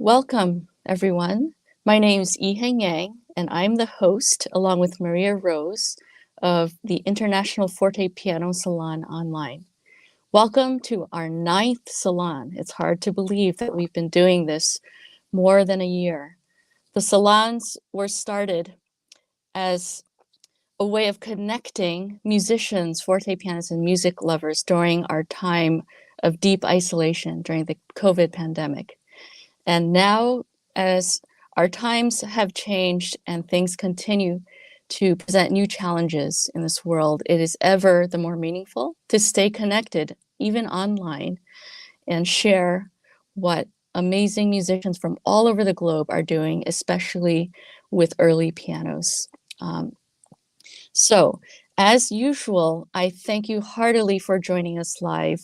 Welcome, everyone. My name is Yiheng Yang, and I'm the host, along with Maria Rose, of the International Fortepiano Salon online. Welcome to our 9th Salon. It's hard to believe that we've been doing this more than a year. The salons were started as a way of connecting musicians, fortepianists, and music lovers during our time of deep isolation during the COVID pandemic. And now, as our times have changed and things continue to present new challenges in this world, it is ever the more meaningful to stay connected, even online, and share what amazing musicians from all over the globe are doing, especially with early pianos. So As usual, I thank you heartily for joining us live.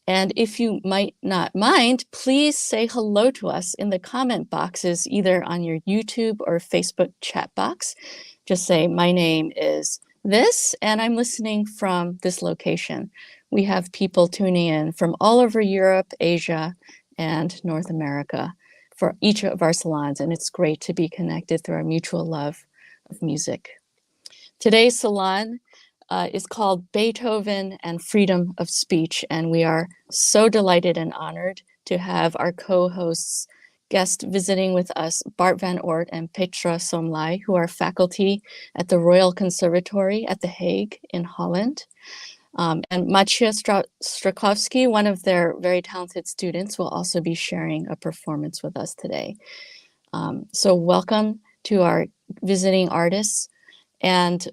And if you might not mind, please say hello to us in the comment boxes, either on your YouTube or Facebook chat box. Just say, my name is this, and I'm listening from this location. We have people tuning in from all over Europe, Asia, and North America for each of our salons, and it's great to be connected through our mutual love of music. Today's salon is called Beethoven and Freedom of Speech, and we are so delighted and honored to have our co-hosts guest visiting with us, Bart van Oort and Patra Sonlai, who are faculty at the Royal Conservatory at The Hague in Holland. And Marcie Kutkowski, one of their very talented students, will also be sharing a performance with us today. So welcome to our visiting artists. And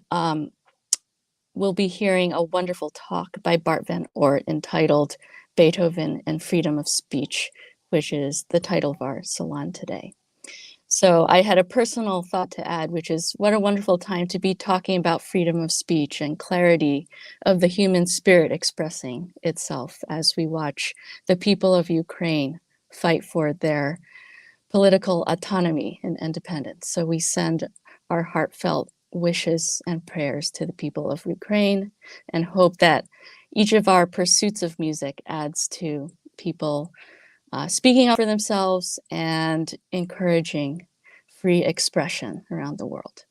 we'll be hearing a wonderful talk by Bart van Oort entitled Beethoven and Freedom of Speech, which is the title of our salon today. So I had a personal thought to add, which is what a wonderful time to be talking about freedom of speech and clarity of the human spirit expressing itself as we watch the people of Ukraine fight for their political autonomy and independence. So we send our heartfelt wishes and prayers to the people of Ukraine and hope that each of our pursuits of music adds to people speaking up for themselves and encouraging free expression around the world.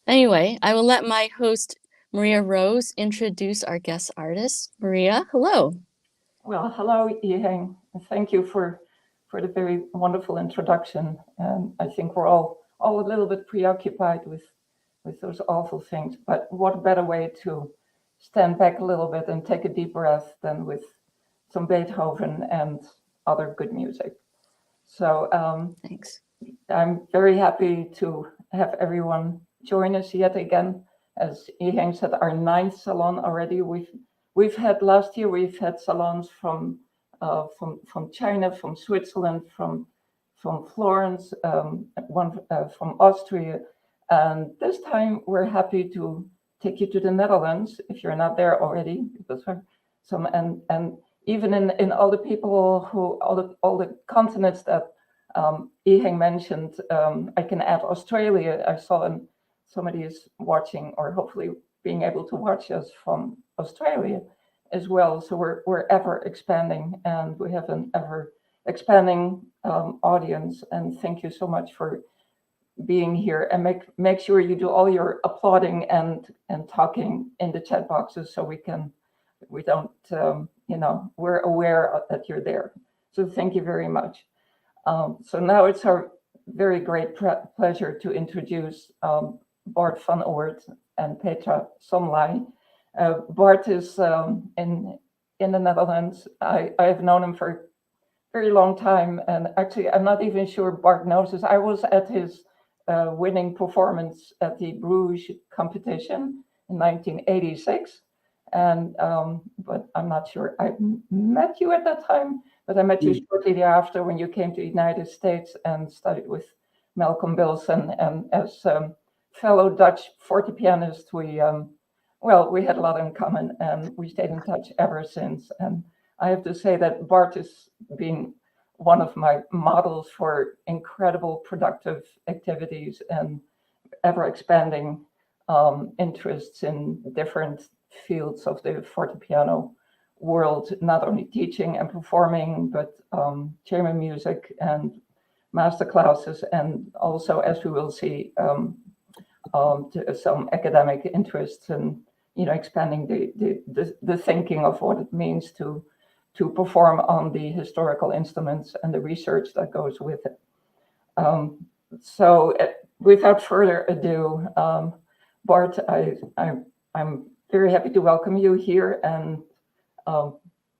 Anyway, I will let my host, Maria Rose, introduce our guest artist. Maria, hello. Well, hello, Iheng. Thank you for the very wonderful introduction. I think we're all a little bit preoccupied with those awful things, but what better way to stand back a little bit and take a deep breath than with some Beethoven and other good music. So Thanks. I'm very happy to have everyone join us yet again. As Iheng said, our 9th salon already. We've had last year. We've had salons from China, from Switzerland, from Florence, one from Austria, and this time we're happy to take you to the Netherlands if you're not there already, because some and even in all the people who all the continents that Iheng mentioned, I can add Australia. I saw somebody is watching, or hopefully being able to watch us from Australia as well. So we're ever expanding, and we have an ever expanding audience. And thank you so much for being here. And make sure you do all your applauding and talking in the chat boxes, so we don't we're aware that you're there. So thank you very much. So now it's our very great pleasure to introduce Bart van Oort and Patra Sonlai. Bart is in the Netherlands. I have known him for a very long time, and actually I'm not even sure Bart knows this. I was at his winning performance at the Bruges competition in 1986, and but I'm not sure I met you at that time. But I met you shortly thereafter when you came to the United States and studied with Malcolm Bilson. And as fellow Dutch fortepianists, we had a lot in common, and we stayed in touch ever since. And I have to say that Bart has been one of my models for incredible productive activities and ever expanding interests in different fields of the fortepiano world, not only teaching and performing, but chamber music and master classes, and also, as we will see, some academic interests and expanding the thinking of what it means to perform on the historical instruments and the research that goes with it. So without further ado, Bart, I'm very happy to welcome you here, and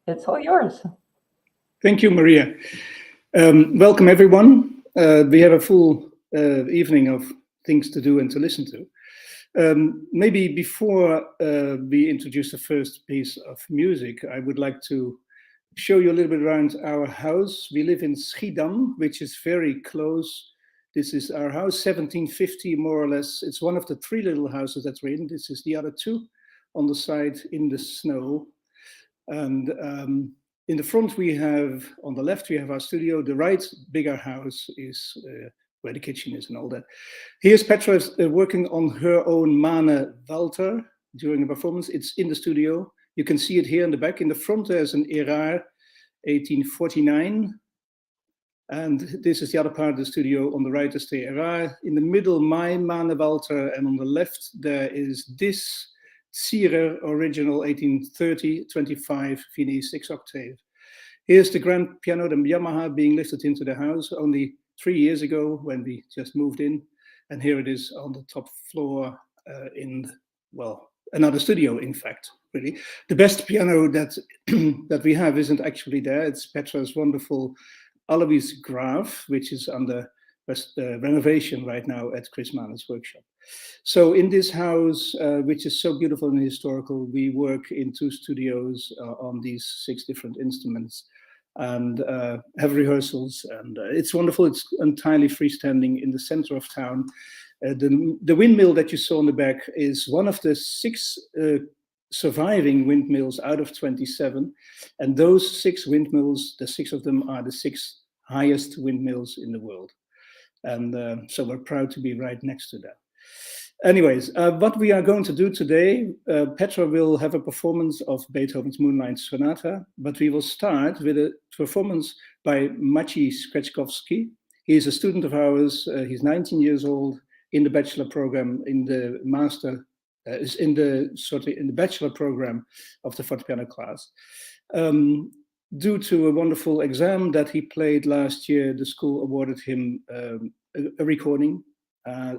it's all yours. Thank you, Maria. Welcome, everyone. We have a full evening of things to do and to listen to. Maybe before we introduce the first piece of music, I would like to show you a little bit around our house. We live in Schiedam, which is very close. This is our house, 1750, more or less. It's one of the 3 little houses that we're in. This is the other 2 on the side in the snow. And in the front we have, on the left we have our studio. The right bigger house is where the kitchen is and all that. Here's Patra working on her own Mane Walter during a performance. It's in the studio. You can see it here in the back. In the front there's an Erard 1849. And this is the other part of the studio. On the right is the Erard. In the middle, my Mane Walter. And on the left there is this Zierer original 1830, 25, Viennese 6 octave. Here's the grand piano, the Yamaha, being lifted into the house only 3 years ago when we just moved in. And here it is on the top floor in, well, another studio, in fact, really. The best piano that, that we have isn't actually there. It's Patra's wonderful Alois Graf, which is under renovation right now at Chris Mane's workshop. So in this house, which is so beautiful and historical, we work in 2 studios on these 6 different instruments and have rehearsals. And it's wonderful. It's entirely freestanding in the center of town. The windmill that you saw in the back is one of the 6 surviving windmills out of 27. And those 6 windmills, the 6 of them are the 6 highest windmills in the world. And so we're proud to be right next to that. Anyways, what we are going to do today, Patra will have a performance of Beethoven's Moonlight Sonata, but we will start with a performance by Marcie Kutkowski. He is a student of ours. He's 19 years old, in the bachelor program, in the master, in the bachelor program of the Fortepiano class. Due to a wonderful exam that he played last year, the school awarded him a recording.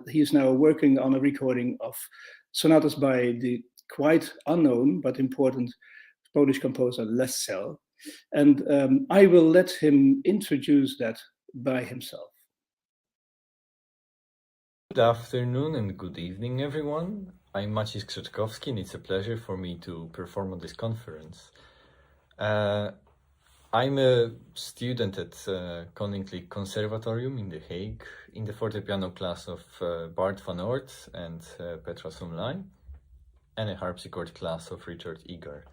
He is now working on a recording of sonatas by the quite unknown but important Polish composer Lessel. And I will let him introduce that by himself. Good afternoon and good evening, everyone. I'm Marcie Kutkowski, and it's a pleasure for me to perform on this conference. I'm a student at Koninklijk Conservatorium in The Hague in the fortepiano class of Bart van Oort and Petra Sonlein, and a harpsichord class of Richard Igor.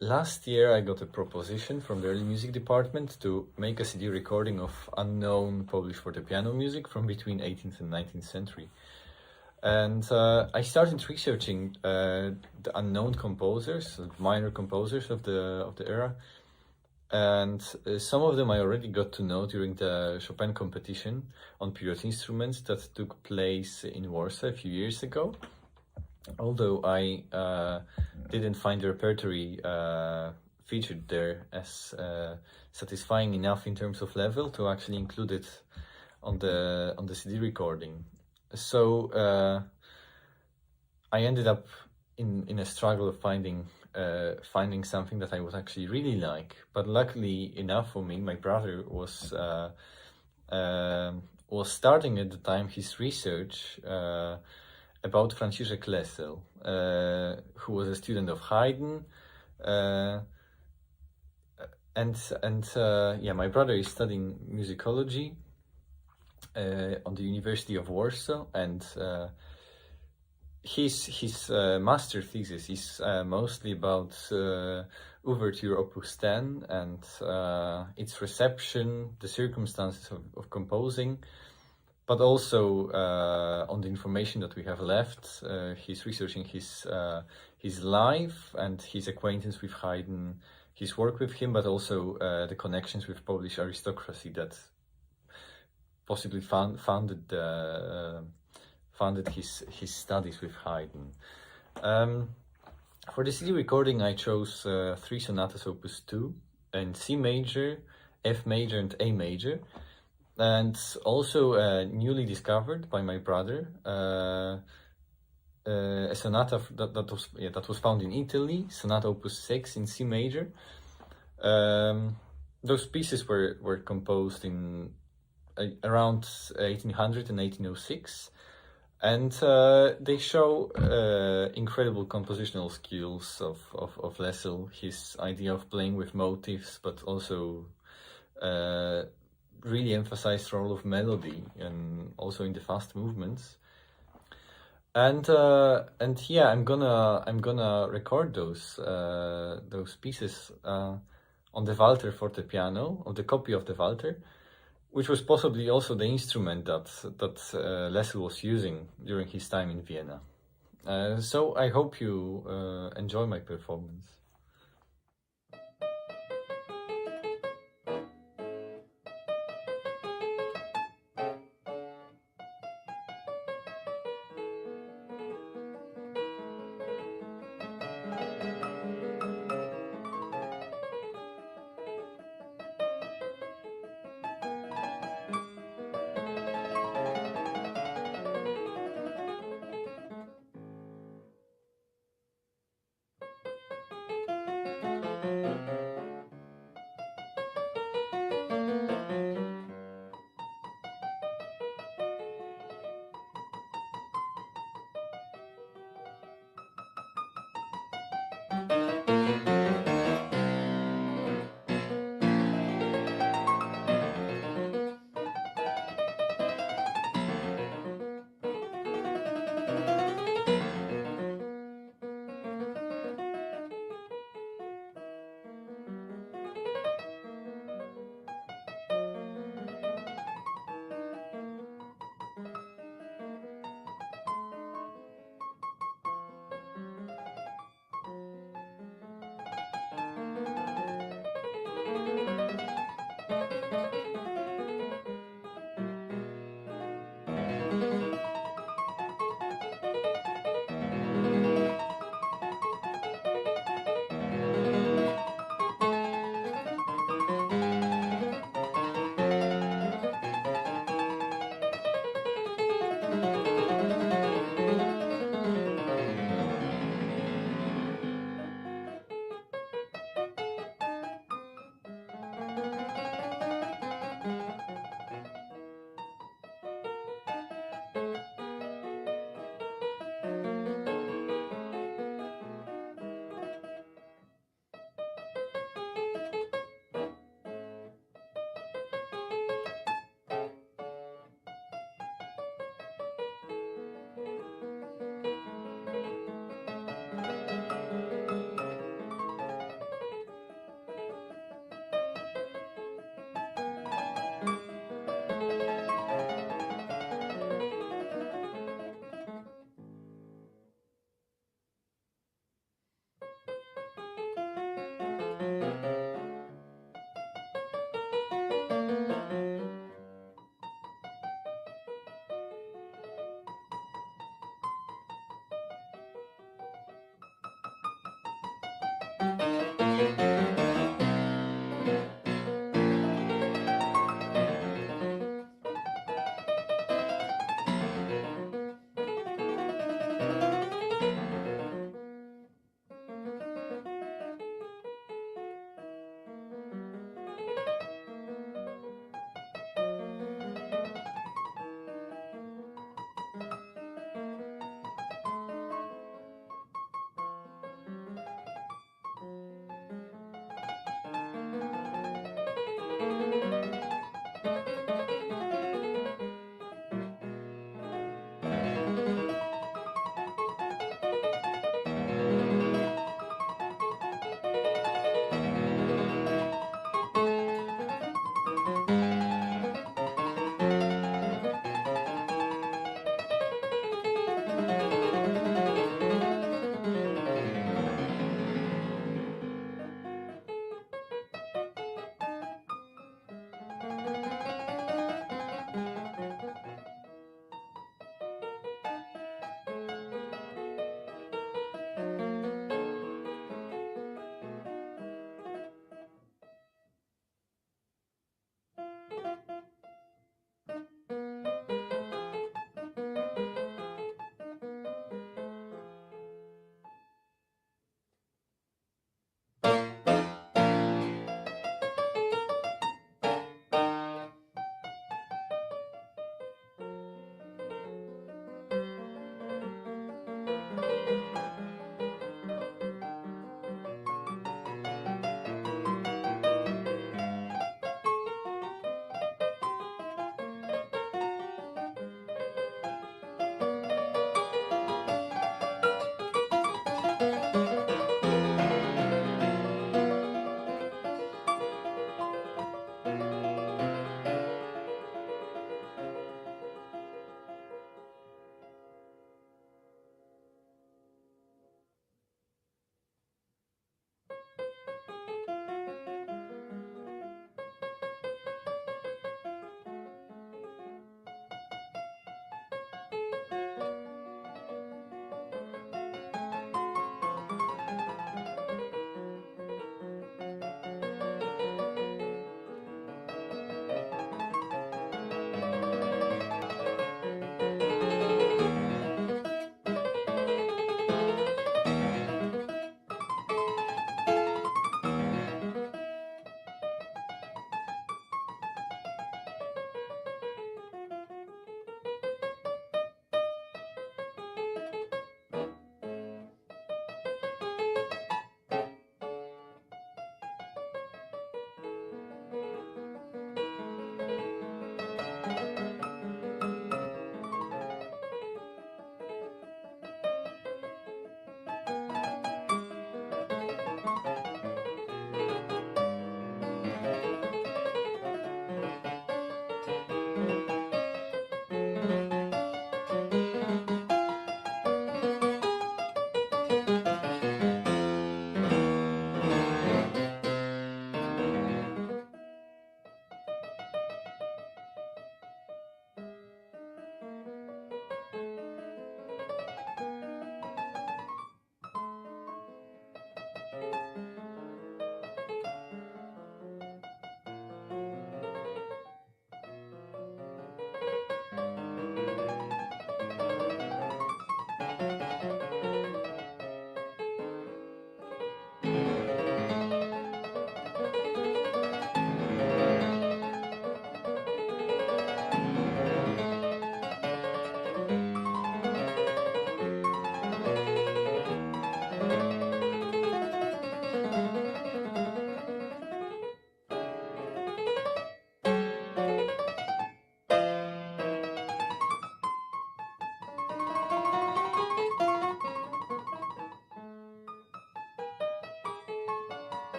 Last year I got a proposition from the early music department to make a CD recording of unknown Polish fortepiano music from between 18th and 19th century. And I started researching the unknown composers, minor composers of the era. And some of them I already got to know during the Chopin competition on period instruments that took place in Warsaw a few years ago. Although I didn't find the repertory featured there as satisfying enough in terms of level to actually include it on the CD recording. So I ended up in a struggle of finding something that I would actually really like. But luckily enough for me, my brother was starting at the time his research about Franciszek Lessel, who was a student of Haydn, my brother is studying musicology on the University of Warsaw, and his master thesis is mostly about Ouverture Opus 10 and its reception, the circumstances of composing, but also on the information that we have left. He's researching his life and his acquaintance with Haydn, his work with him, but also the connections with Polish aristocracy that possibly founded his studies with Haydn. For the CD recording, I chose 3 sonatas opus 2 in C major, F major, and A major, and also newly discovered by my brother, a sonata that was found in Italy, Sonata opus 6 in C major. Those pieces were composed in around 1800 and 1806, and they show incredible compositional skills of Lessel, his idea of playing with motifs, but also really emphasized the role of melody, and also in the fast movements. And yeah, I'm gonna record those pieces on the Walter fortepiano, on the copy of the Walter, which was possibly also the instrument that Lessel was using during his time in Vienna. So I hope you enjoy my performance.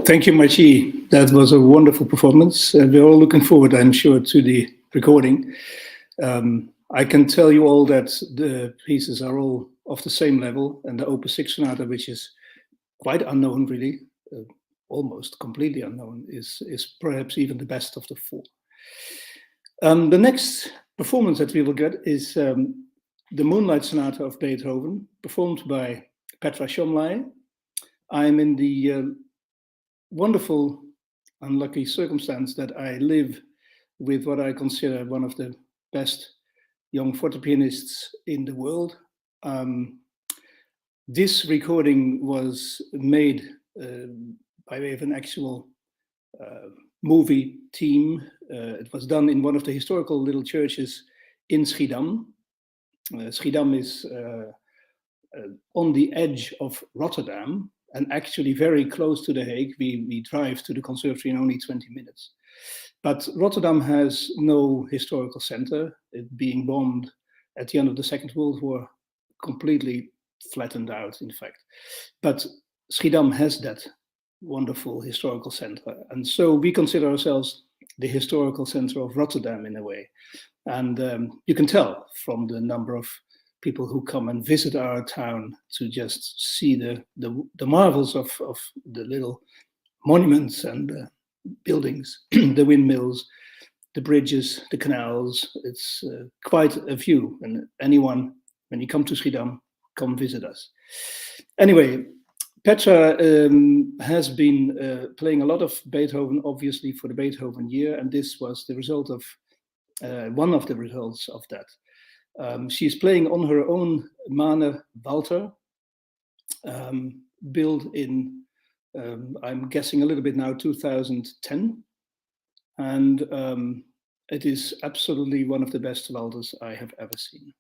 thank you, Marcie. That was a wonderful performance. We're all looking forward, I'm sure, to the recording. I can tell you all that the pieces are all of the same level, and the Opus 6 Sonata, which is quite unknown, really, almost completely unknown, is perhaps even the best of the four. The next performance that we will get is the Moonlight Sonata of Beethoven, performed by Patra Schonlein. I'm in the wonderful, unlucky circumstance that I live with what I consider one of the best young fortepianists in the world. This recording was made by way of an actual movie team. It was done in one of the historical little churches in Schiedam. Schiedam is on the edge of Rotterdam and actually very close to The Hague. We drive to the conservatory in only 20 minutes. But Rotterdam has no historical center. It being bombed at the end of the Second World War, completely flattened out, in fact. But Schiedam has that wonderful historical center. And so we consider ourselves the historical center of Rotterdam in a way. And you can tell from the number of people who come and visit our town to just see the marvels of the little monuments and buildings, the windmills, the bridges, the canals. It's quite a view. And anyone, when you come to Schiedam, come visit us. Anyway, Petra has been playing a lot of Beethoven, obviously, for the Beethoven year, and this was the result of one of the results of that. She's playing on her own Mahner Walter, built in, I'm guessing a little bit now, 2010. And it is absolutely one of the best Walters I have ever seen.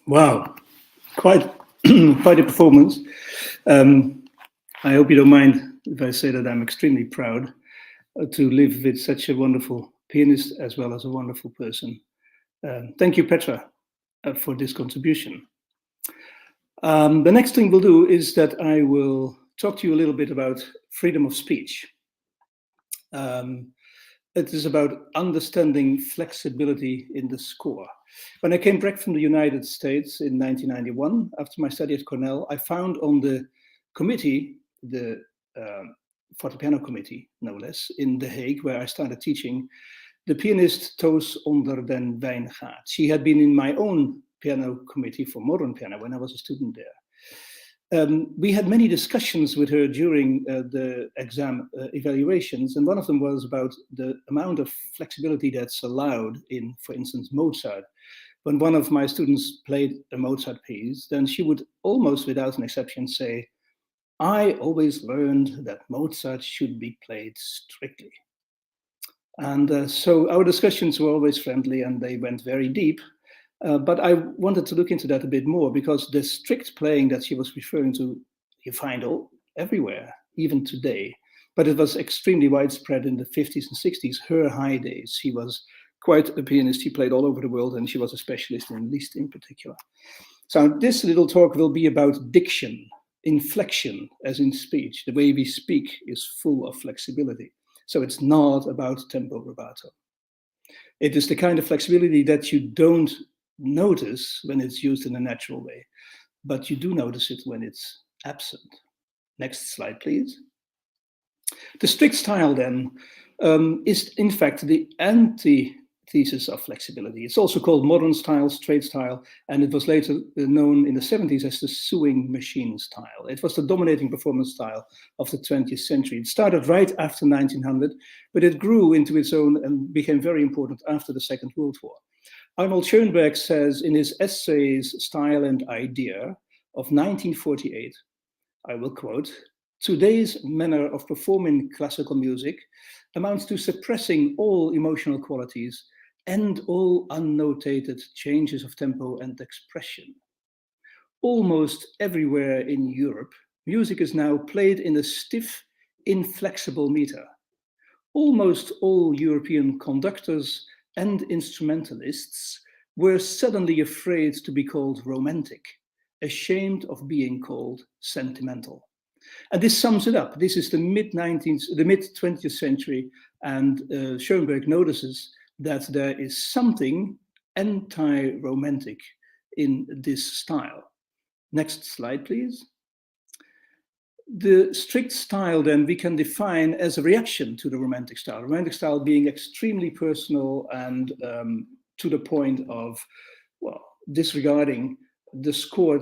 Wow, quite quite a performance. I hope you don't mind if I say that I'm extremely proud to live with such a wonderful pianist as well as a wonderful person. Thank you, Patra, for this contribution. The next thing we'll do is that I will talk to you a little bit about freedom of speech. It is about understanding flexibility in the score. When I came back from the United States in 1991, after my study at Cornell, I found on the committee, the Fortepiano committee, no less, in The Hague, where I started teaching, the pianist Toos onder den Wijngaard. She had been in my own piano committee for modern piano when I was a student there. We had many discussions with her during the exam evaluations, and one of them was about the amount of flexibility that's allowed in, for instance, Mozart. When one of my students played a Mozart piece, then she would almost without an exception say, "I always learned that Mozart should be played strictly." And so our discussions were always friendly and they went very deep. But I wanted to look into that a bit more because the strict playing that she was referring to, you find everywhere, even today. But it was extremely widespread in the 50s and 60s, her high days. She was quite a pianist. She played all over the world and she was a specialist in Liszt in particular. So this little talk will be about diction, inflection, as in speech. The way we speak is full of flexibility. So it's not about tempo rubato. It is the kind of flexibility that you don't notice when it's used in a natural way, but you do notice it when it's absent. Next slide, please. The strict style then is in fact the antithesis of flexibility. It's also called modern style, straight style, and it was later known in the 70s as the sewing machine style. It was the dominating performance style of the 20th century. It started right after 1900, but it grew into its own and became very important after the Second World War. Arnold Schoenberg says in his essays Style and Idea of 1948, I will quote, "Today's manner of performing classical music amounts to suppressing all emotional qualities and all unnotated changes of tempo and expression. Almost everywhere in Europe, music is now played in a stiff, inflexible meter. Almost all European conductors and instrumentalists were suddenly afraid to be called romantic, ashamed of being called sentimental." And this sums it up. This is the mid-20th century, and Schoenberg notices that there is something anti-romantic in this style. Next slide, please. The strict style then we can define as a reaction to the romantic style. Romantic style being extremely personal and to the point of, well, disregarding the score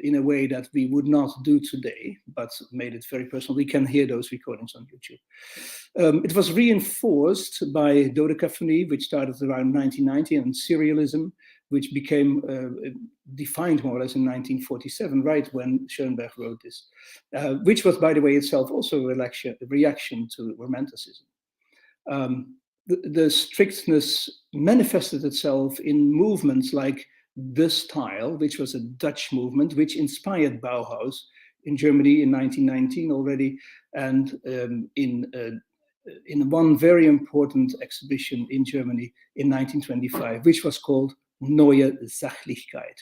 in a way that we would not do today, but made it very personal. We can hear those recordings on YouTube. It was reinforced by dodecaphony, which started around 1990, and serialism, which became defined more or less in 1947, right when Schoenberg wrote this, which was, by the way, itself also a reaction to Romanticism. The strictness manifested itself in movements like The Style, which was a Dutch movement, which inspired Bauhaus in Germany in 1919 already, and in one very important exhibition in Germany in 1925, which was called Neue Sachlichkeit.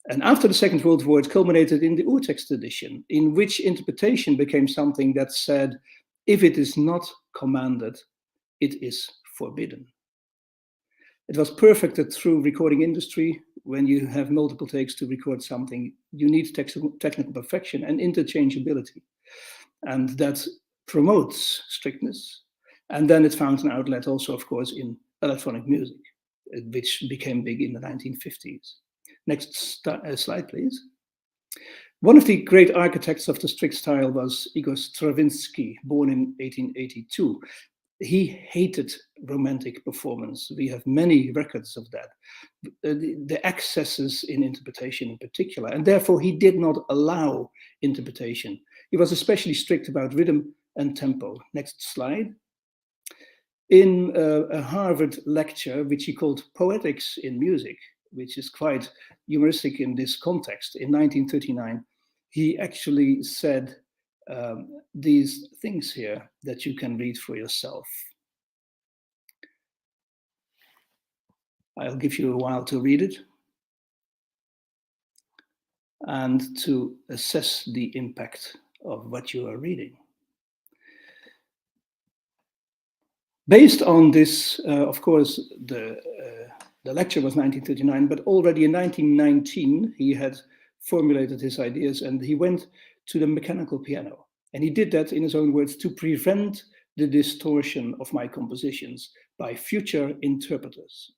And after the Second World War, it culminated in the Urtext edition, in which interpretation became something that said, if it is not commanded, it is forbidden. It was perfected through recording industry. When you have multiple takes to record something, you need technical perfection and interchangeability. And that promotes strictness. And then it found an outlet also, of course, in electronic music, which became big in the 1950s. Next slide, please. One of the great architects of the strict style was Igor Stravinsky, born in 1882. He hated romantic performance. We have many records of that, the excesses in interpretation in particular, and therefore he did not allow interpretation. He was especially strict about rhythm and tempo. Next slide. In a Harvard lecture, which he called Poetics in Music, which is quite humoristic in this context. In 1939, he actually said these things here that you can read for yourself. I'll give you a while to read it and to assess the impact of what you are reading. Based on this, of course, the lecture was 1939, but already in 1919, he had formulated his ideas and he went to the mechanical piano. And he did that, in his own words, to prevent the distortion of my compositions by future interpreters.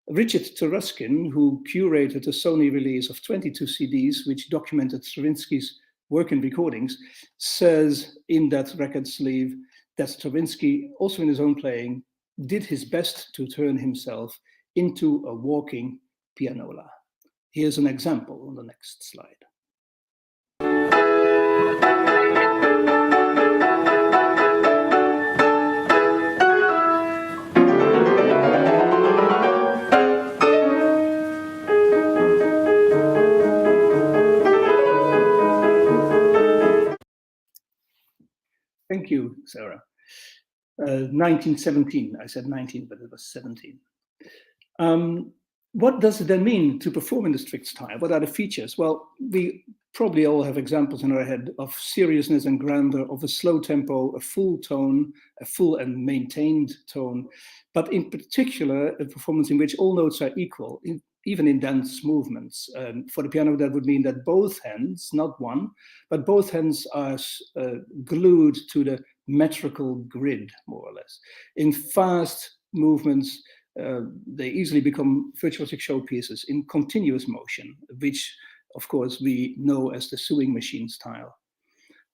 Richard Taruskin, who curated a Sony release of 22 CDs, which documented Stravinsky's work and recordings, says in that record sleeve that Stravinsky, also in his own playing, did his best to turn himself into a walking pianola. Here's an example on the next slide. Thank you, Sarah. 1917, I said 19, but it was 17. What does it then mean to perform in the strict style? What are the features? Well, we probably all have examples in our head of seriousness and grandeur, of a slow tempo, a full tone, a full and maintained tone, but in particular, a performance in which all notes are equal, even in dance movements. For the piano, that would mean that both hands, not one, but both hands are glued to the metrical grid, more or less. In fast movements, they easily become virtuosic showpieces in continuous motion, which, of course, we know as the sewing machine style.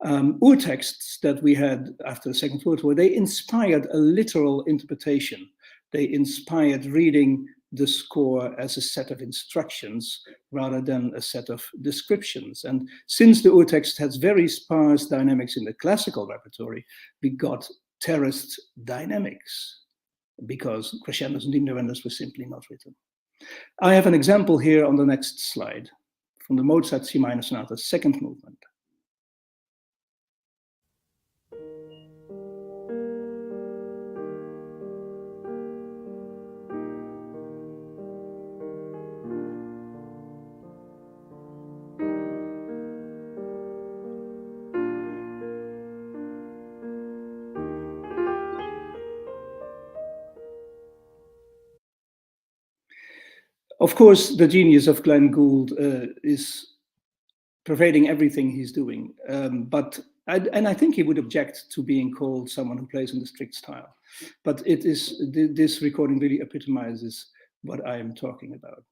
Urtexts that we had after the Second World War, they inspired a literal interpretation. They inspired reading the score as a set of instructions rather than a set of descriptions. And since the urtext has very sparse dynamics in the classical repertory, we got terraced dynamics because crescendos and diminuendos were simply not written. I have an example here on the next slide from the Mozart C minor sonata, second movement. Of course, the genius of Glenn Gould is pervading everything he's doing. And I think he would object to being called someone who plays in the strict style. But this recording really epitomizes what I am talking about.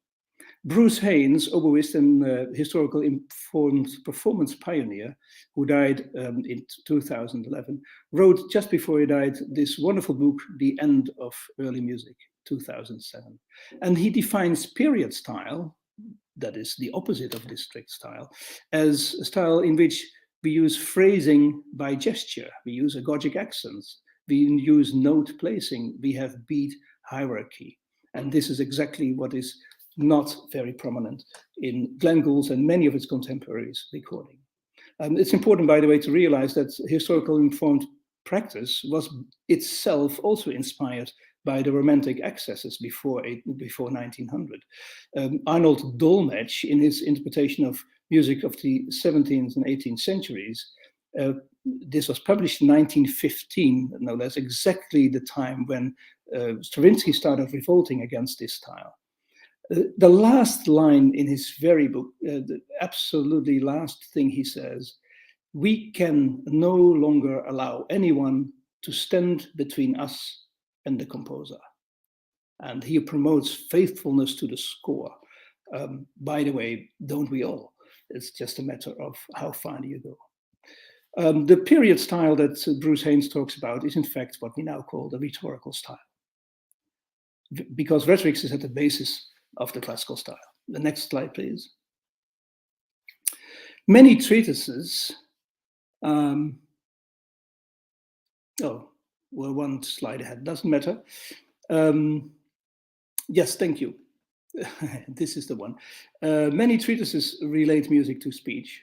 Bruce Haynes, oboist and historical informed performance pioneer, who died in 2011, wrote just before he died this wonderful book, The End of Early Music, 2007. And he defines period style, that is the opposite of this strict style, as a style in which we use phrasing by gesture, we use agogic accents, we use note placing, we have beat hierarchy. And this is exactly what is not very prominent in Glenn Gould's and many of its contemporaries' recording. It's important, by the way, to realize that historical informed practice was itself also inspired by the Romantic excesses before 1900. Arnold Dolmetsch, in his interpretation of music of the 17th and 18th centuries, this was published in 1915. Now, that's exactly the time when Stravinsky started revolting against this style. The last line in his very book, the absolutely last thing he says, we can no longer allow anyone to stand between us and the composer. And he promotes faithfulness to the score. By the way, don't we all? It's just a matter of how far do you go. The period style that Bruce Haynes talks about is in fact what we now call the rhetorical style, because rhetoric is at the basis of the classical style. The next slide, please. Many treatises, we're one slide ahead, doesn't matter. Yes, thank you. This is the one. Many treatises relate music to speech.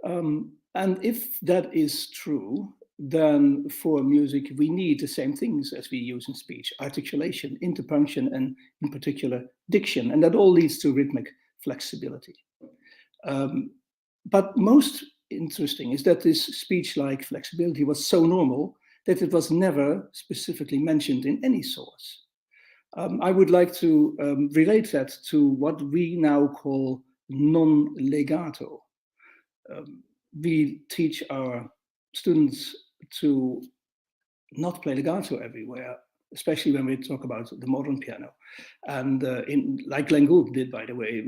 And if that is true, then for music, we need the same things as we use in speech: articulation, interpunction, and in particular, diction. And that all leads to rhythmic flexibility. But most interesting is that this speech-like flexibility was so normal that it was never specifically mentioned in any source. I would like to relate that to what we now call non-legato. We teach our students to not play legato everywhere, especially when we talk about the modern piano. And like Glenn Gould did, by the way,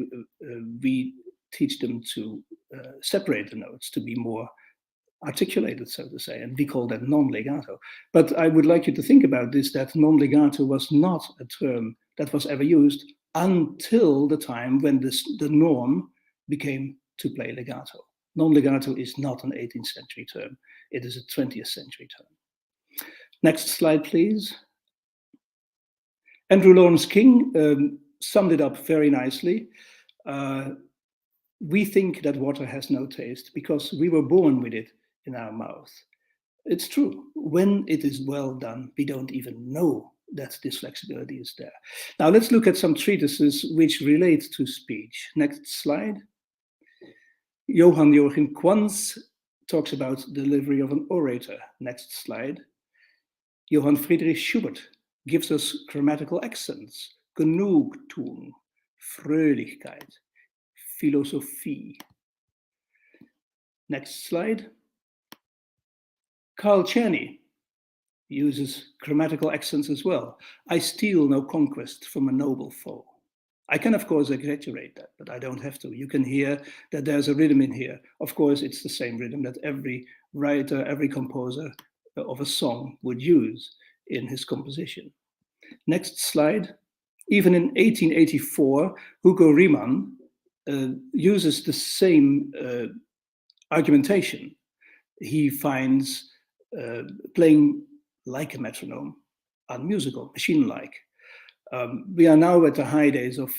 we teach them to separate the notes, to be more articulated, so to say, and we call that non-legato. But I would like you to think about this, that non-legato was not a term that was ever used until the time when the norm became to play legato. Non-legato is not an 18th century term, it is a 20th century term. Next slide, please. Andrew Lawrence King summed it up very nicely. We think that water has no taste because we were born with it in our mouth. It's true. When it is well done, we don't even know that this flexibility is there. Now let's look at some treatises which relate to speech. Next slide. Johann Joachim Quanz talks about delivery of an orator. Next slide. Johann Friedrich Schubert gives us grammatical accents: Genugtuung, Fröhlichkeit, Philosophie. Next slide. Carl Czerny uses grammatical accents as well. I steal no conquest from a noble foe. I can, of course, exaggerate that, but I don't have to. You can hear that there's a rhythm in here. Of course, it's the same rhythm that every writer, every composer of a song would use in his composition. Next slide. Even in 1884, Hugo Riemann uses the same argumentation. He finds playing like a metronome unmusical, machine-like. We are now at the high days of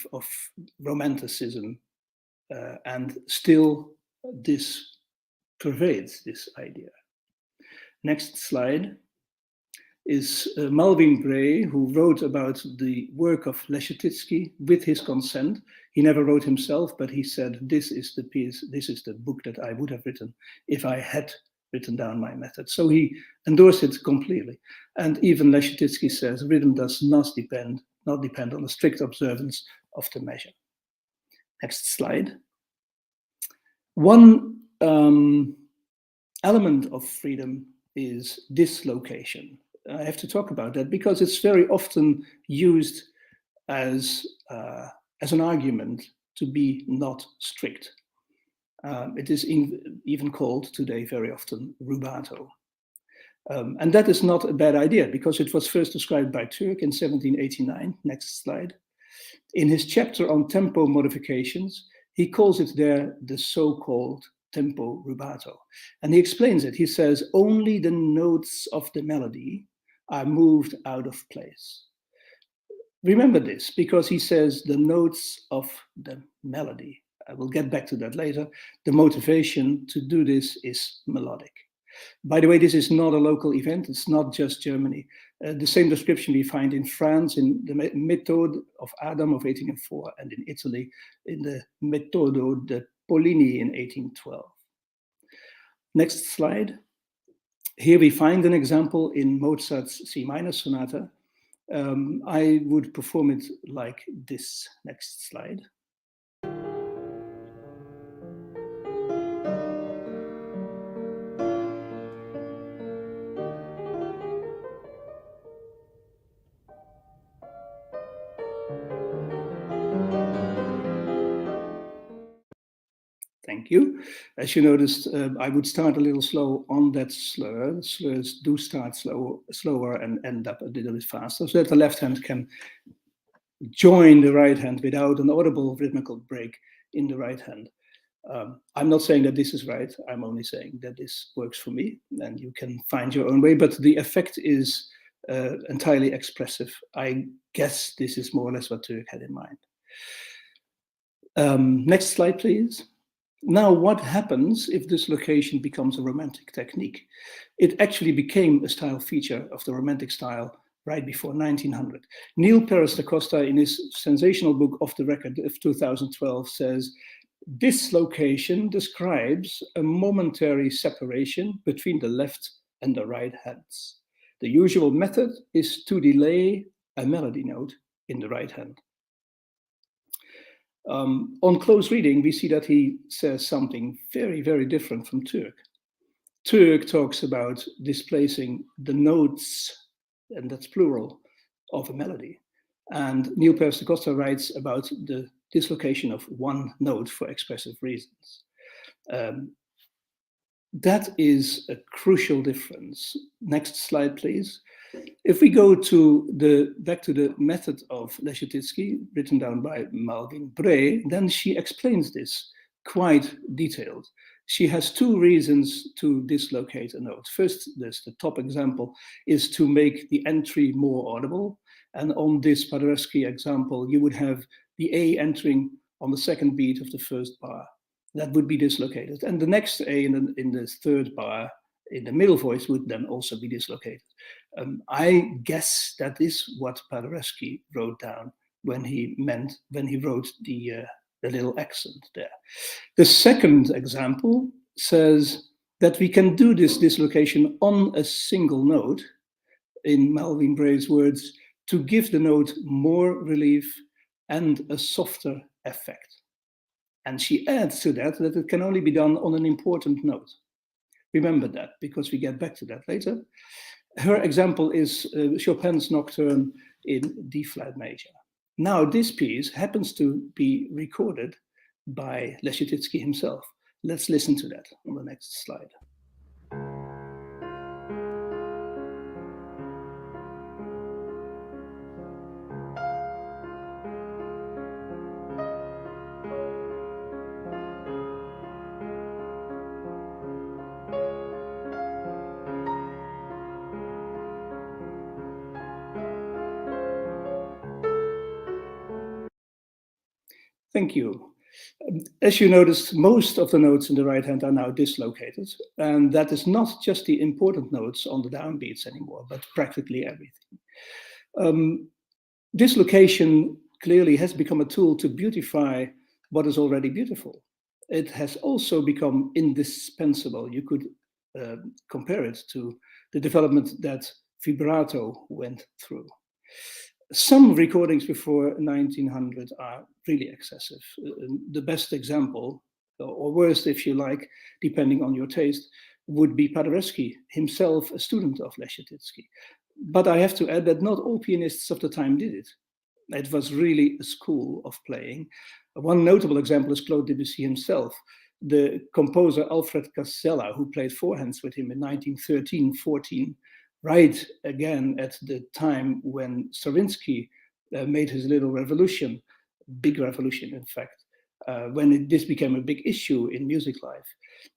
Romanticism, and still this pervades this idea. Next slide is Malvin Bray, who wrote about the work of Leschetizky with his consent. He never wrote himself, but he said, this is the piece, this is the book that I would have written if I had written down my method. So he endorsed it completely. And even Leschetizky says rhythm does not depend on the strict observance of the measure. Next slide. One element of freedom is dislocation. I have to talk about that because it's very often used as an argument to be not strict. It is even called today very often rubato. And that is not a bad idea because it was first described by Türk in 1789. Next slide. In his chapter on tempo modifications, he calls it there the so-called tempo rubato. And he explains it. He says, only the notes of the melody are moved out of place. Remember this, because he says the notes of the melody. I will get back to that later. The motivation to do this is melodic. By the way, this is not a local event. It's not just Germany. The same description we find in France in the Méthode of Adam of 1804, and in Italy in the Metodo de Pollini in 1812. Next slide. Here we find an example in Mozart's C minor sonata. I would perform it like this. Next slide. Thank you. As you noticed, I would start a little slow on that slur. Slurs do start slower and end up a little bit faster, so that the left hand can join the right hand without an audible rhythmical break in the right hand. I'm not saying that this is right. I'm only saying that this works for me, and you can find your own way, but the effect is entirely expressive. I guess this is more or less what Türk had in mind. Next slide, please. Now, what happens if dislocation becomes a romantic technique? It actually became a style feature of the romantic style right before 1900. Neil Peres da Costa, in his sensational book Off the Record of 2012, says, dislocation describes a momentary separation between the left and the right hands. The usual method is to delay a melody note in the right hand. On close reading, we see that he says something very, very different from Türk. Türk talks about displacing the notes, and that's plural, of a melody. And Neil Peres da Costa writes about the dislocation of one note for expressive reasons. That is a crucial difference. Next slide, please. If we go to back to the method of Leschetizky, written down by Malvin Bray, then she explains this quite detailed. She has two reasons to dislocate a note. First, there's the top example, is to make the entry more audible. And on this Paderewski example, you would have the A entering on the second beat of the first bar. That would be dislocated. And the next A in the third bar, in the middle voice, would then also be dislocated. I guess that is what Paderewski wrote down when he wrote the little accent there. The second example says that we can do this dislocation on a single note, in Malvin Bray's words, to give the note more relief and a softer effect. And she adds to that it can only be done on an important note. Remember that, because we get back to that later. Her example is Chopin's Nocturne in D flat major. Now, this piece happens to be recorded by Leschetizky himself. Let's listen to that on the next slide. Thank you. As you noticed, most of the notes in the right hand are now dislocated, and that is not just the important notes on the downbeats anymore, but practically everything. Dislocation clearly has become a tool to beautify what is already beautiful. It has also become indispensable. You could compare it to the development that vibrato went through. Some recordings before 1900 are really excessive. The best example, or worst if you like, depending on your taste, would be Paderewski, himself a student of Leschetizky. But I have to add that not all pianists of the time did it. It was really a school of playing. One notable example is Claude Debussy himself. The composer Alfred Casella, who played four hands with him in 1913-14, right again at the time when Stravinsky made his little revolution, big revolution in fact, when this became a big issue in music life.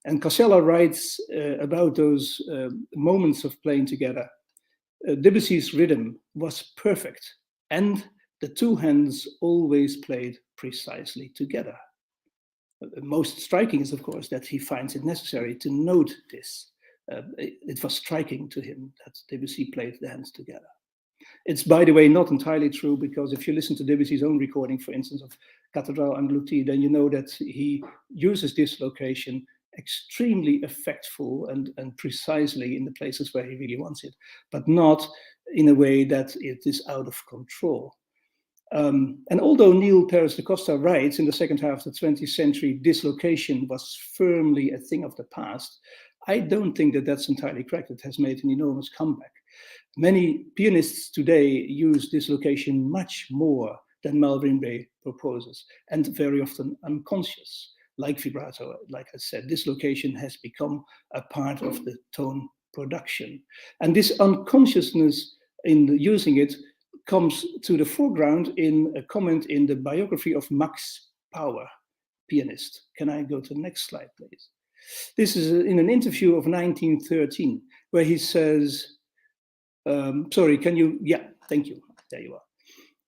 And Casella writes about those moments of playing together. Debussy's rhythm was perfect, and the two hands always played precisely together. Most striking is, of course, that he finds it necessary to note this. It was striking to him that Debussy played the hands together. It's, by the way, not entirely true, because if you listen to Debussy's own recording, for instance, of Cathédrale Engloutie, then you know that he uses dislocation extremely effectful and precisely in the places where he really wants it, but not in a way that it is out of control. And although Neil Peres da Costa writes in the second half of the 20th century, dislocation was firmly a thing of the past, I don't think that that's entirely correct. It has made an enormous comeback. Many pianists today use dislocation much more than Malvin Bray proposes, and very often unconscious, like vibrato. Like I said, dislocation has become a part of the tone production. And this unconsciousness in using it comes to the foreground in a comment in the biography of Max Pauer, pianist. Can I go to the next slide, please? This is in an interview of 1913, where he says, sorry, can you, yeah, thank you, there you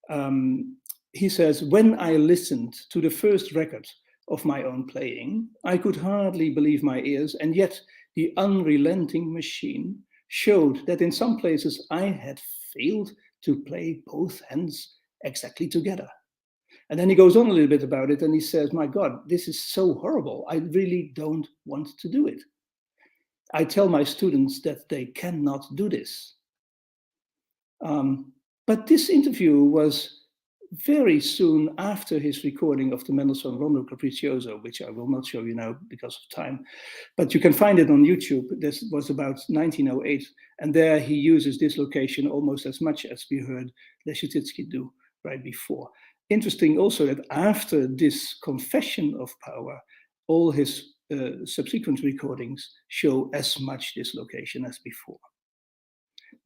are. he says, when I listened to the first record of my own playing, I could hardly believe my ears, and yet the unrelenting machine showed that in some places I had failed to play both hands exactly together. And then he goes on a little bit about it, and he says, my God, this is so horrible. I really don't want to do it. I tell my students that they cannot do this. But this interview was very soon after his recording of the Mendelssohn Rondo Capriccioso, which I will not show you now because of time, but you can find it on YouTube. This was about 1908, and there he uses dislocation almost as much as we heard Leschetizky do right before. Interesting also that after this confession of power, all his subsequent recordings show as much dislocation as before.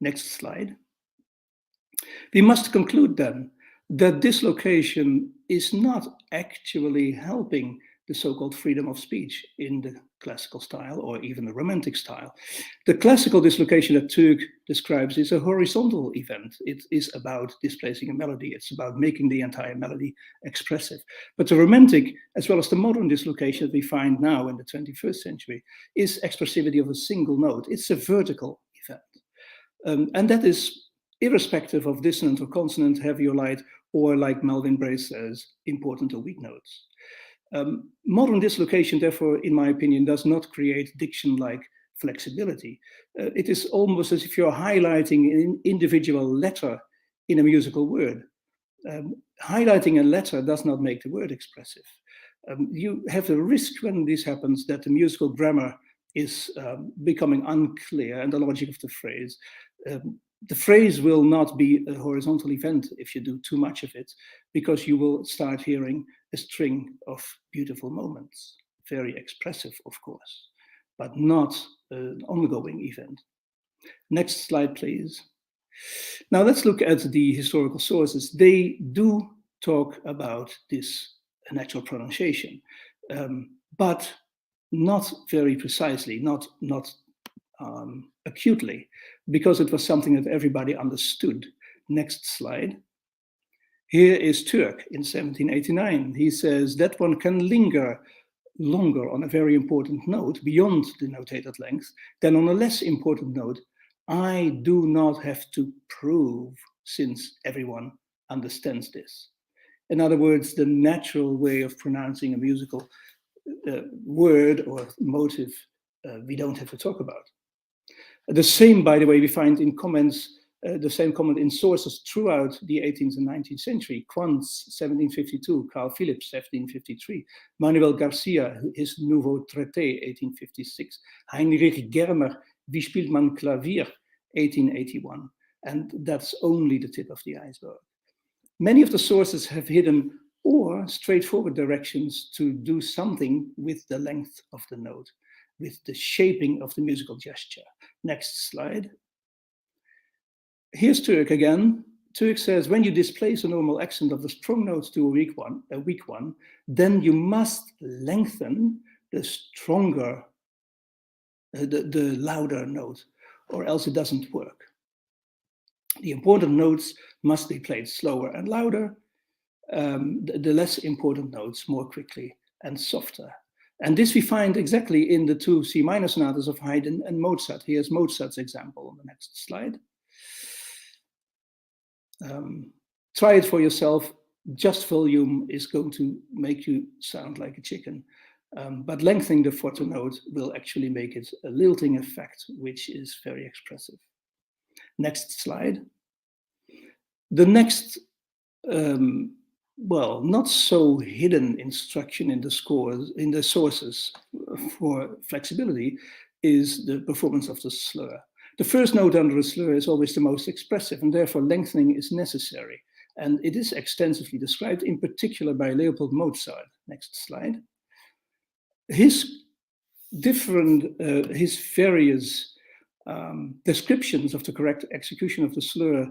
Next slide. We must conclude then that dislocation is not actually helping the so-called freedom of speech in the classical style or even the romantic style. The classical dislocation that Türk describes is a horizontal event. It is about displacing a melody. It's about making the entire melody expressive. But the romantic, as well as the modern dislocation that we find now in the 21st century, is expressivity of a single note. It's a vertical event. And that is irrespective of dissonant or consonant, heavy or light, or like Melvin Bray says, important or weak notes. Modern dislocation, therefore, in my opinion, does not create diction-like flexibility. It is almost as if you're highlighting an individual letter in a musical word. Highlighting a letter does not make the word expressive. You have the risk when this happens that the musical grammar is becoming unclear and the logic of the phrase. The phrase will not be a horizontal event if you do too much of it, because you will start hearing a string of beautiful moments, very expressive, of course, but not an ongoing event. Next slide, please. Now let's look at the historical sources. They do talk about this natural pronunciation, but not very precisely, not acutely, because it was something that everybody understood. Next slide. Here is Türk in 1789. He says that one can linger longer on a very important note beyond the notated length than on a less important note. I do not have to prove, since everyone understands this. In other words, the natural way of pronouncing a musical word or motive, we don't have to talk about. The same, by the way, we find in comments, the same comment in sources throughout the 18th and 19th century. Quantz, 1752, Carl Philips, 1753, Manuel Garcia, his Nouveau Traité, 1856, Heinrich Germer, Wie spielt man Klavier, 1881. And that's only the tip of the iceberg. Many of the sources have hidden or straightforward directions to do something with the length of the note, with the shaping of the musical gesture. Next slide. Here's Türk again. Türk says, when you displace a normal accent of the strong notes to a weak one, then you must lengthen the stronger, the louder note, or else it doesn't work. The important notes must be played slower and louder, the less important notes more quickly and softer. And this we find exactly in the two C minor sonatas of Haydn and Mozart. Here's Mozart's example on the next slide. Try it for yourself. Just volume is going to make you sound like a chicken. But lengthening the forte note will actually make it a lilting effect, which is very expressive. Next slide. The next well, not so hidden instruction in the scores, in the sources for flexibility is the performance of the slur. The first note under a slur is always the most expressive, and therefore lengthening is necessary. And it is extensively described, in particular by Leopold Mozart. Next slide. His various descriptions of the correct execution of the slur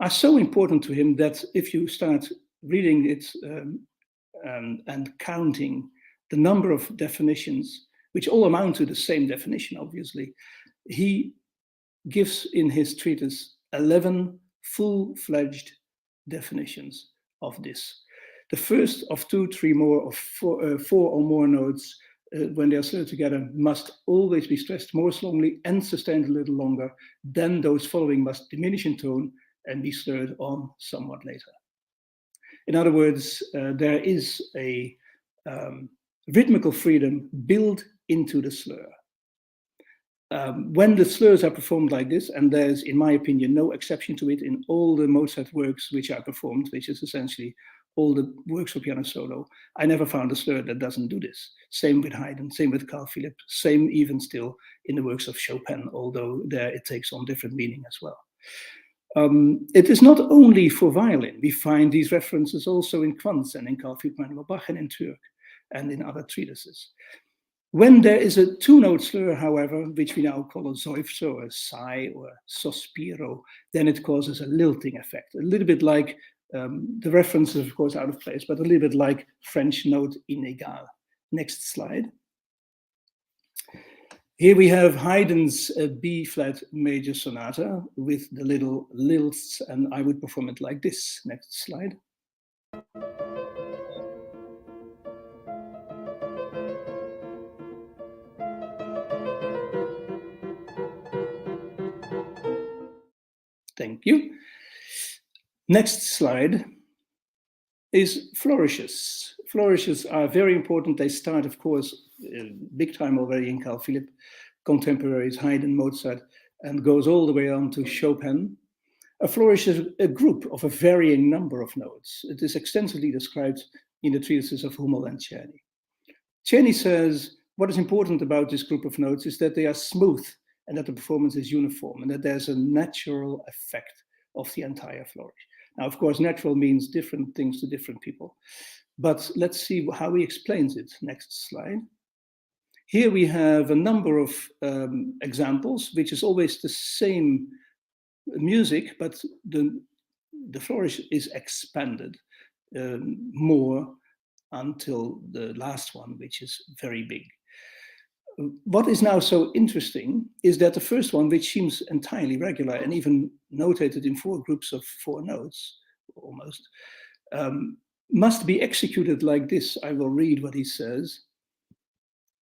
are so important to him that if you start reading it and counting the number of definitions, which all amount to the same definition, obviously, he gives in his treatise 11 full-fledged definitions of this. The first of 2, 3 more, or 4 or more notes, when they are slurred together, must always be stressed more strongly and sustained a little longer. Then those following must diminish in tone and be slurred on somewhat later. In other words, there is a rhythmical freedom built into the slur. When the slurs are performed like this, and there's, in my opinion, no exception to it in all the Mozart works which are performed, which is essentially all the works for piano solo, I never found a slur that doesn't do this. Same with Haydn, same with Carl Philipp, same even still in the works of Chopin, although there it takes on different meaning as well. It is not only for violin. We find these references also in Quantz and in Carl Philipp Emanuel Bach and in Türk and in other treatises. When there is a 2-note slur, however, which we now call a seufzer or a sigh or a sospiro, then it causes a lilting effect, a little bit like the reference is of course out of place, but a little bit like French note inégal. Next slide. Here we have Haydn's B-flat major sonata with the little lilts, and I would perform it like this. Next slide. Thank you. Next slide is flourishes. Flourishes are very important. They start, of course, big time already in Carl Philipp, contemporaries, Haydn, Mozart, and goes all the way on to Chopin. A flourish is a group of a varying number of notes. It is extensively described in the treatises of Hummel and Czerny. Czerny says, what is important about this group of notes is that they are smooth and that the performance is uniform and that there's a natural effect of the entire flourish. Now, of course, natural means different things to different people, but let's see how he explains it. Next slide. Here we have a number of examples, which is always the same music, but the flourish is expanded more until the last one, which is very big. What is now so interesting is that the first one, which seems entirely regular and even notated in 4 groups of 4 notes, almost, must be executed like this. I will read what he says.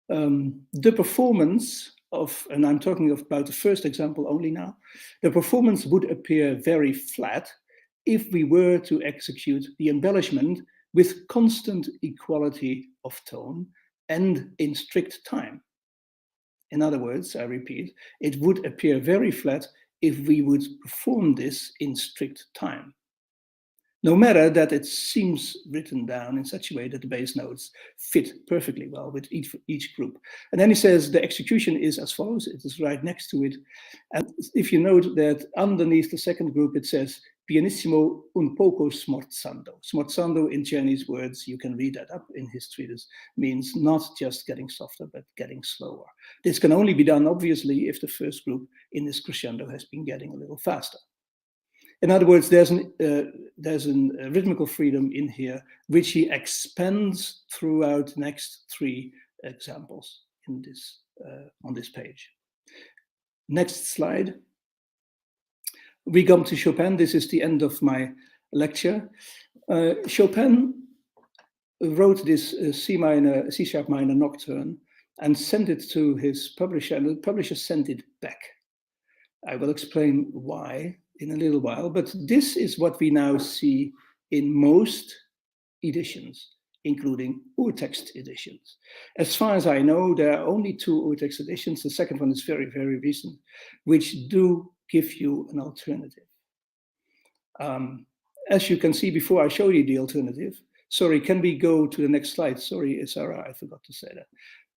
The performance of, and I'm talking about the first example only now, the performance would appear very flat if we were to execute the embellishment with constant equality of tone and in strict time. In other words, I repeat, it would appear very flat if we would perform this in strict time. No matter that it seems written down in such a way that the bass notes fit perfectly well with each group. And then he says the execution is as follows. It is right next to it. And if you note that underneath the second group, it says pianissimo un poco smorzando. Smorzando, in Chinese words, you can read that up in his treatise, means not just getting softer, but getting slower. This can only be done, obviously, if the first group in this crescendo has been getting a little faster. In other words, there's a rhythmical freedom in here, which he expands throughout the next 3 examples in this, on this page. Next slide. We come to Chopin. This is the end of my lecture. Chopin wrote this C-sharp minor nocturne and sent it to his publisher, and the publisher sent it back. I will explain why in a little while, but this is what we now see in most editions, including urtext editions. As far as I know, there are only 2 urtext editions. The second one is very, very recent, which do give you an alternative. As you can see before I show you the alternative, sorry, can we go to the next slide? Sorry, Sarah, I forgot to say that.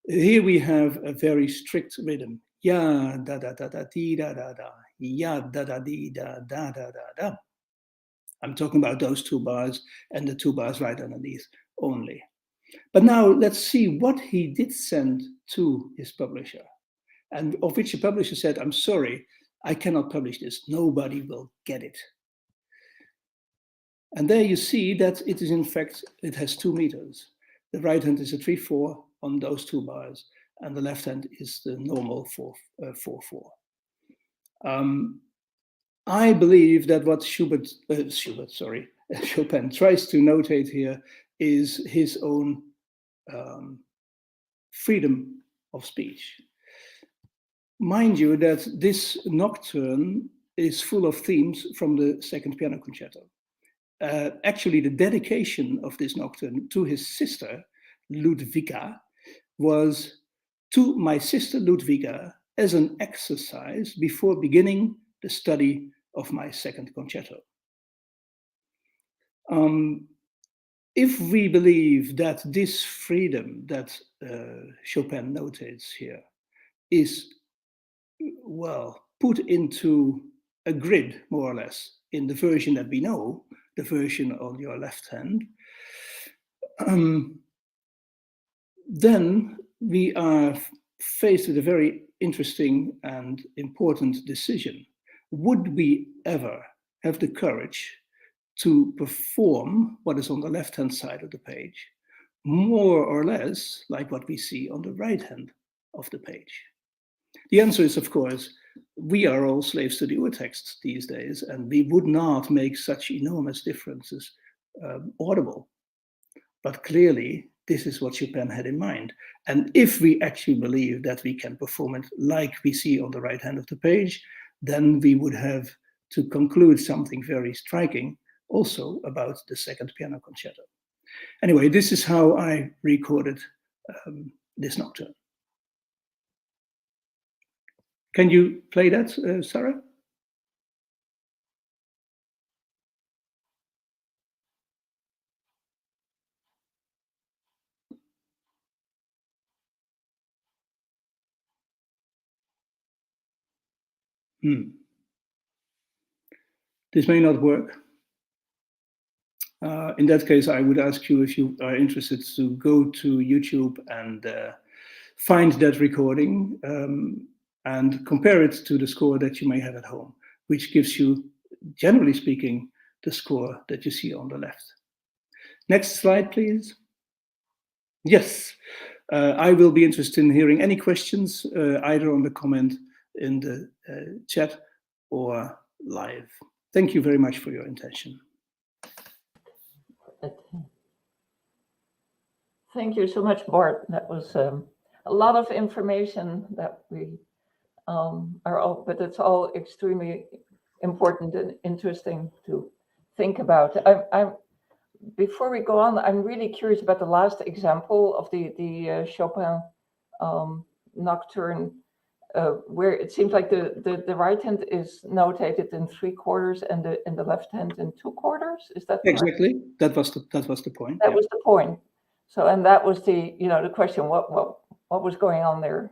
Here we have a very strict rhythm. Ya, da, da, da, da, dee, da, da, da. Ya, da, da, dee, da, da, da, da, da. I'm talking about those 2 bars and the 2 bars right underneath only. But now let's see what he did send to his publisher, and of which the publisher said, I'm sorry, I cannot publish this. Nobody will get it. And there you see that it is, in fact, it has 2 meters. The right hand is a 3/4 on those 2 bars, and the left hand is the normal 4/4. I believe that what Chopin tries to notate here is his own freedom of speech. Mind you that this nocturne is full of themes from the second piano concerto. Actually, the dedication of this nocturne to his sister, Ludwika, was to my sister Ludwika as an exercise before beginning the study of my second concerto. If we believe that this freedom that Chopin notates here is, well, put into a grid, more or less, in the version that we know, the version on your left hand, then we are faced with a very interesting and important decision. Would we ever have the courage to perform what is on the left-hand side of the page, more or less like what we see on the right hand of the page? The answer is, of course, we are all slaves to the urtext these days, and we would not make such enormous differences audible. But clearly, this is what Chopin had in mind. And if we actually believe that we can perform it like we see on the right hand of the page, then we would have to conclude something very striking also about the second piano concerto. Anyway, this is how I recorded this nocturne. Can you play that, Sarah? This may not work. In that case, I would ask you, if you are interested, to go to YouTube and find that recording and compare it to the score that you may have at home, which gives you, generally speaking, the score that you see on the left. Next slide, please. Yes, I will be interested in hearing any questions, either on the comment in the chat or live. Thank you very much for your attention. Thank you so much, Bart. That was a lot of information that we are all, but it's all extremely important and interesting to think about. Before we go on, I'm really curious about the last example of the Chopin nocturne, where it seems like the right hand is notated in 3/4 and the left hand in 2/4. Is that correct? Exactly? That was the point. That was the point. So, and that was the the question. What was going on there?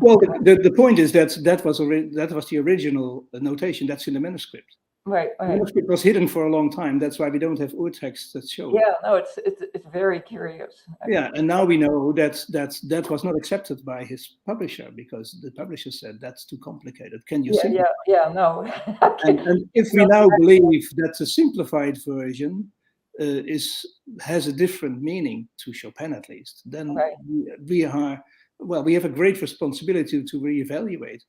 Well, the point is that was the original notation. That's in the manuscript. Right. The manuscript was hidden for a long time. That's why we don't have urtext that show. Yeah, no, it's very curious. Yeah, and now we know that was not accepted by his publisher, because the publisher said that's too complicated. Can you simplify? Yeah, no. And if we now believe that the simplified version has a different meaning to Chopin, at least, then we have a great responsibility to reevaluate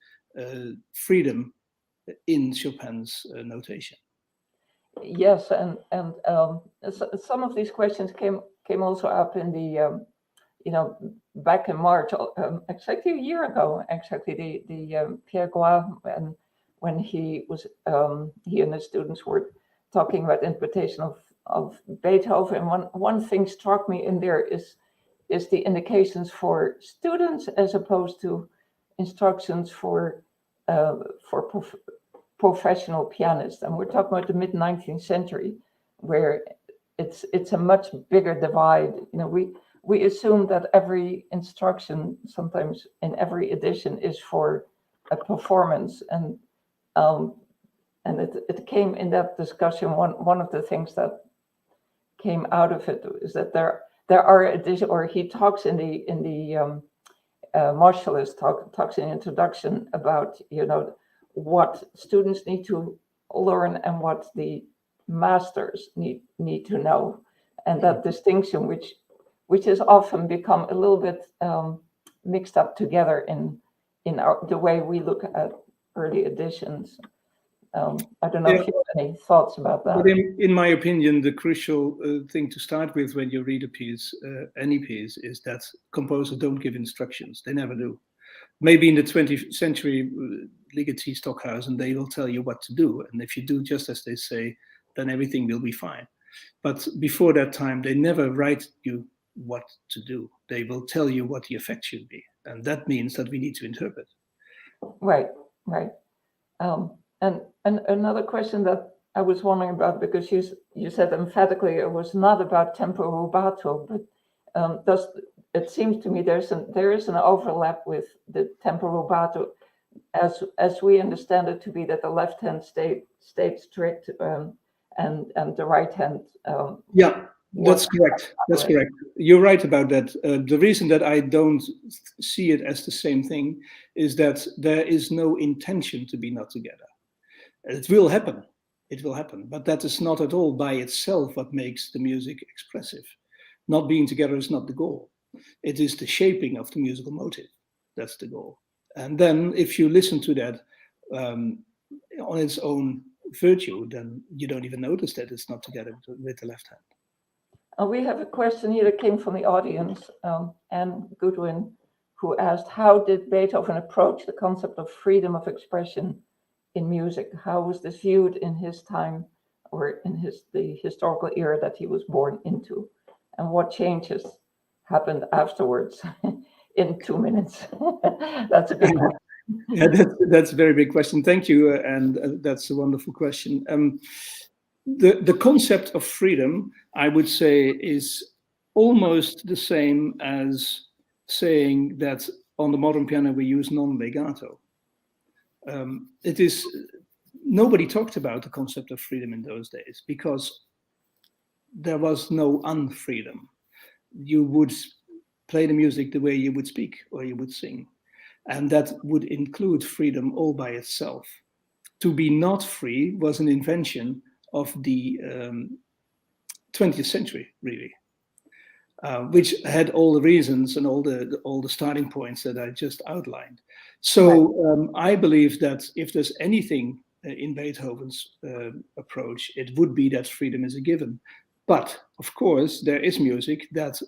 freedom in Chopin's notation. Yes, and some of these questions came also up in the back in March, exactly a year ago, the Pierre Gois, and when he and his students were talking about interpretation of Beethoven. One thing struck me in there is the indications for students as opposed to instructions for professional pianists. And we're talking about the mid-19th century, where it's a much bigger divide. We assume that every instruction, sometimes in every edition, is for a performance, and it came in that discussion. One of the things that came out of it is that there are additions, or he talks in the Martialist talks in introduction about what students need to learn and what the masters need to know, and that distinction, which has often become a little bit mixed up together in the way we look at early editions. I don't know if you have any thoughts about that. But in my opinion, the crucial thing to start with when you read a piece, any piece, is that composers don't give instructions. They never do. Maybe in the 20th century, Ligeti, Stockhausen, they will tell you what to do. And if you do just as they say, then everything will be fine. But before that time, they never write you what to do. They will tell you what the effect should be. And that means that we need to interpret. Right, right. And another question that I was wondering about, because you said emphatically it was not about tempo rubato, but it seems to me there is an overlap with the tempo rubato, as we understand it to be that the left hand stayed strict and the right hand. Yeah, that's correct. That's correct. You're right about that. The reason that I don't see it as the same thing is that there is no intention to be not together. It will happen. It will happen. But that is not at all by itself what makes the music expressive. Not being together is not the goal. It is the shaping of the musical motive. That's the goal. And then if you listen to that on its own virtue, then you don't even notice that it's not together with the left hand. We have a question here that came from the audience, Anne Goodwin, who asked, how did Beethoven approach the concept of freedom of expression in music? How was this viewed in his time, or in the historical era that he was born into? And what changes happened afterwards in 2 minutes? That's a big one. Yeah, that's a very big question. Thank you, and that's a wonderful question. The concept of freedom, I would say, is almost the same as saying that on the modern piano we use non-legato. It is, nobody talked about the concept of freedom in those days because there was no unfreedom. You would play the music the way you would speak or you would sing. And that would include freedom all by itself. To be not free was an invention of the 20th century, really, which had all the reasons and all the starting points that I just outlined. So I believe that if there's anything in Beethoven's approach, it would be that freedom is a given. But of course, there is music that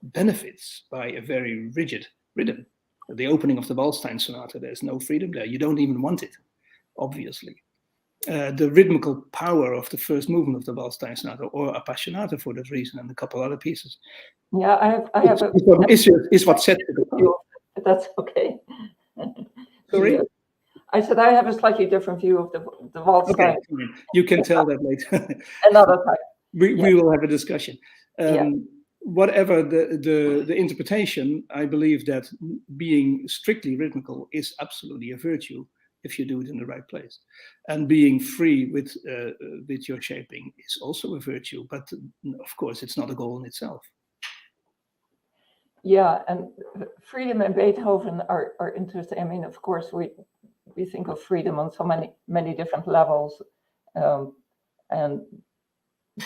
benefits by a very rigid rhythm. The opening of the Waldstein Sonata, there's no freedom there. You don't even want it, obviously. The rhythmical power of the first movement of the Waldstein Sonata, or Appassionata for that reason, and a couple other pieces. Yeah, I have is what sets it apart. That's okay. Sorry? I said I have a slightly different view of the Waldstein. Okay, you can tell that later. Another time. We will have a discussion. Whatever the interpretation, I believe that being strictly rhythmical is absolutely a virtue if you do it in the right place, and being free with your shaping is also a virtue. But of course, it's not a goal in itself. Yeah, and freedom and Beethoven are interesting. I mean, of course, we think of freedom on so many different levels, and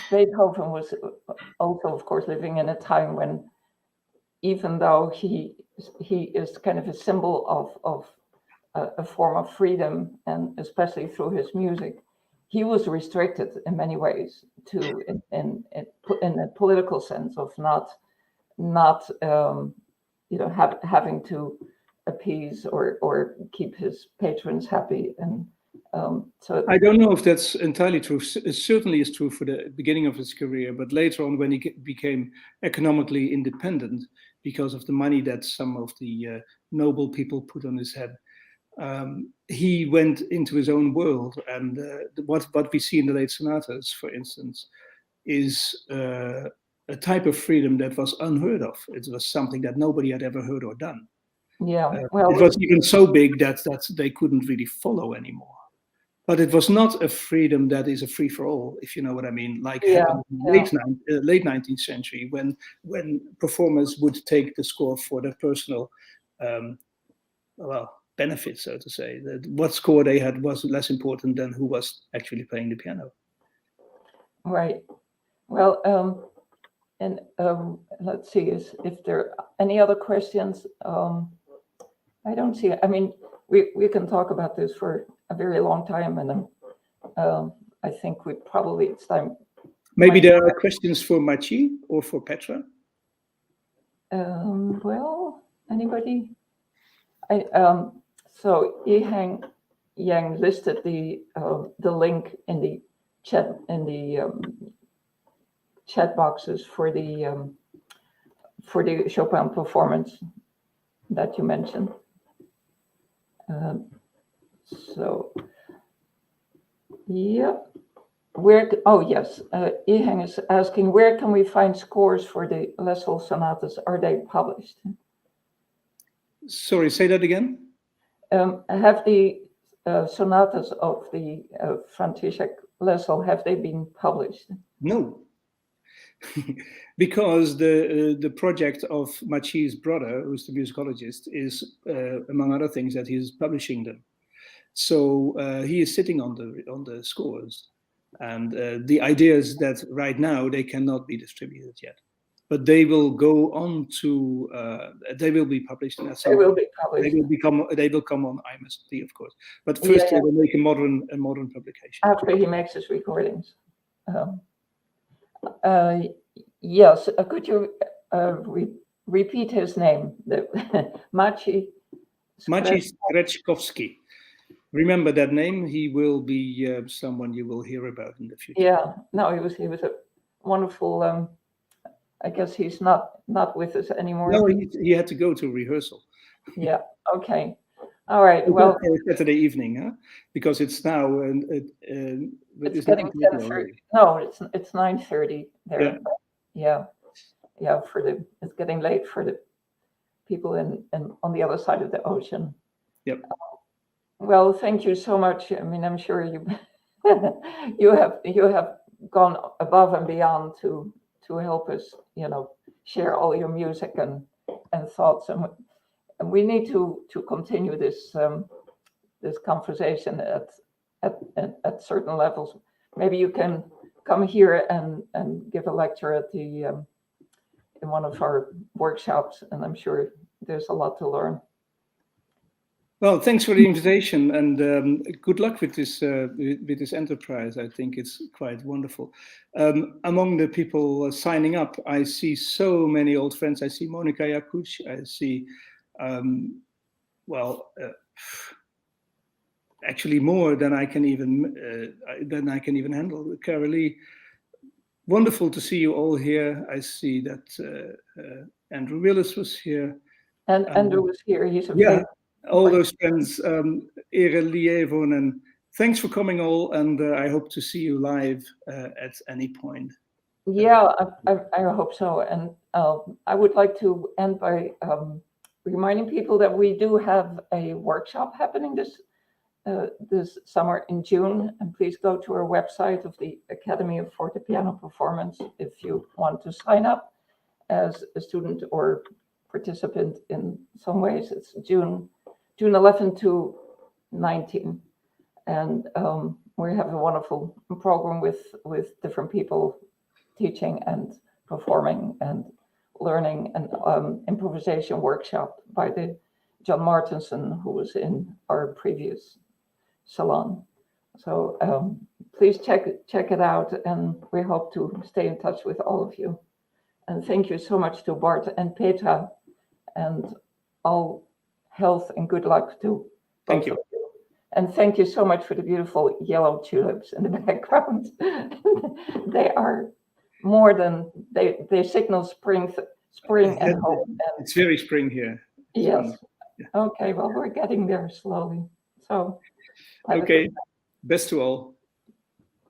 Beethoven was also, of course, living in a time when, even though he is kind of a symbol of a form of freedom, and especially through his music, he was restricted in many ways in a political sense of not having to appease or keep his patrons happy. And so I don't know if that's entirely true. It certainly is true for the beginning of his career, but later on, when he became economically independent because of the money that some of the noble people put on his head, he went into his own world. And what we see in the late sonatas, for instance, is a type of freedom that was unheard of. It was something that nobody had ever heard or done. Yeah, it was even so big that they couldn't really follow anymore. But it was not a freedom that is a free for all, if you know what I mean. Like happened in the late 19th century, when performers would take the score for their personal, benefit, so to say. What score they had was less important than who was actually playing the piano. Right. Well, and let's see if there are any other questions. I don't see. I mean, we can talk about this for a very long time, and I think it's time. Maybe there are questions for Marcie or for Patra. Well, anybody? So Iheng Yang listed the link in the chat boxes for the Chopin performance that you mentioned. So yeah, Iheng is asking, where can we find scores for the Lessel sonatas? Are they published? Sorry, say that again. Have the sonatas of the František Lessel, have they been published? No, because the project of Marcie's brother, who's the musicologist, is among other things that he's publishing them. So he is sitting on the scores, and the idea is that right now they cannot be distributed yet, but they will go on to they will be published. They will be published. They will come on IMSP, of course. But first, they will make a modern publication after he makes his recordings. Yes, could you repeat his name? Marcie Kutkowski. Remember that name. He will be someone you will hear about in the future. Yeah, no, he was a wonderful. I guess he's not with us anymore. No, he had to go to rehearsal. Yeah. Okay. All right. Well, Saturday evening, huh? Because it's now it's getting 10:30. No, it's 9:30 there. Yeah. It's getting late for the people in on the other side of the ocean. Yep. Well, thank you so much. I mean, I'm sure you you have gone above and beyond to help us, share all your music and thoughts, and we need to continue this this conversation at certain levels. Maybe you can come here and give a lecture at the in one of our workshops, and I'm sure there's a lot to learn. Well, thanks for the invitation, and good luck with this enterprise. I think it's quite wonderful. Among the people signing up, I see so many old friends. I see Monika Jakuc. I see, actually more than I can even handle. Carolee, wonderful to see you all here. I see that Andrew Willis was here. And Andrew was here. He's a favorite. All those friends, Ere Lievon, and thanks for coming all, and I hope to see you live at any point. Yeah, I hope so. And I would like to end by reminding people that we do have a workshop happening this summer in June, and please go to our website of the Academy of Fortepiano Performance if you want to sign up as a student or participant in some ways. It's June 11 to 19, and we have a wonderful program with different people teaching and performing and learning, and improvisation workshop by the John Martinson, who was in our previous Salon. So please check it out, and we hope to stay in touch with all of you. And thank you so much to Bart and Petra, and all health and good luck to thank you. And thank you so much for the beautiful yellow tulips in the background. They are more than they signal spring and hope. And it's very spring here. Yes. Yeah. Okay. Well, we're getting there slowly. So. Okay. Best to all.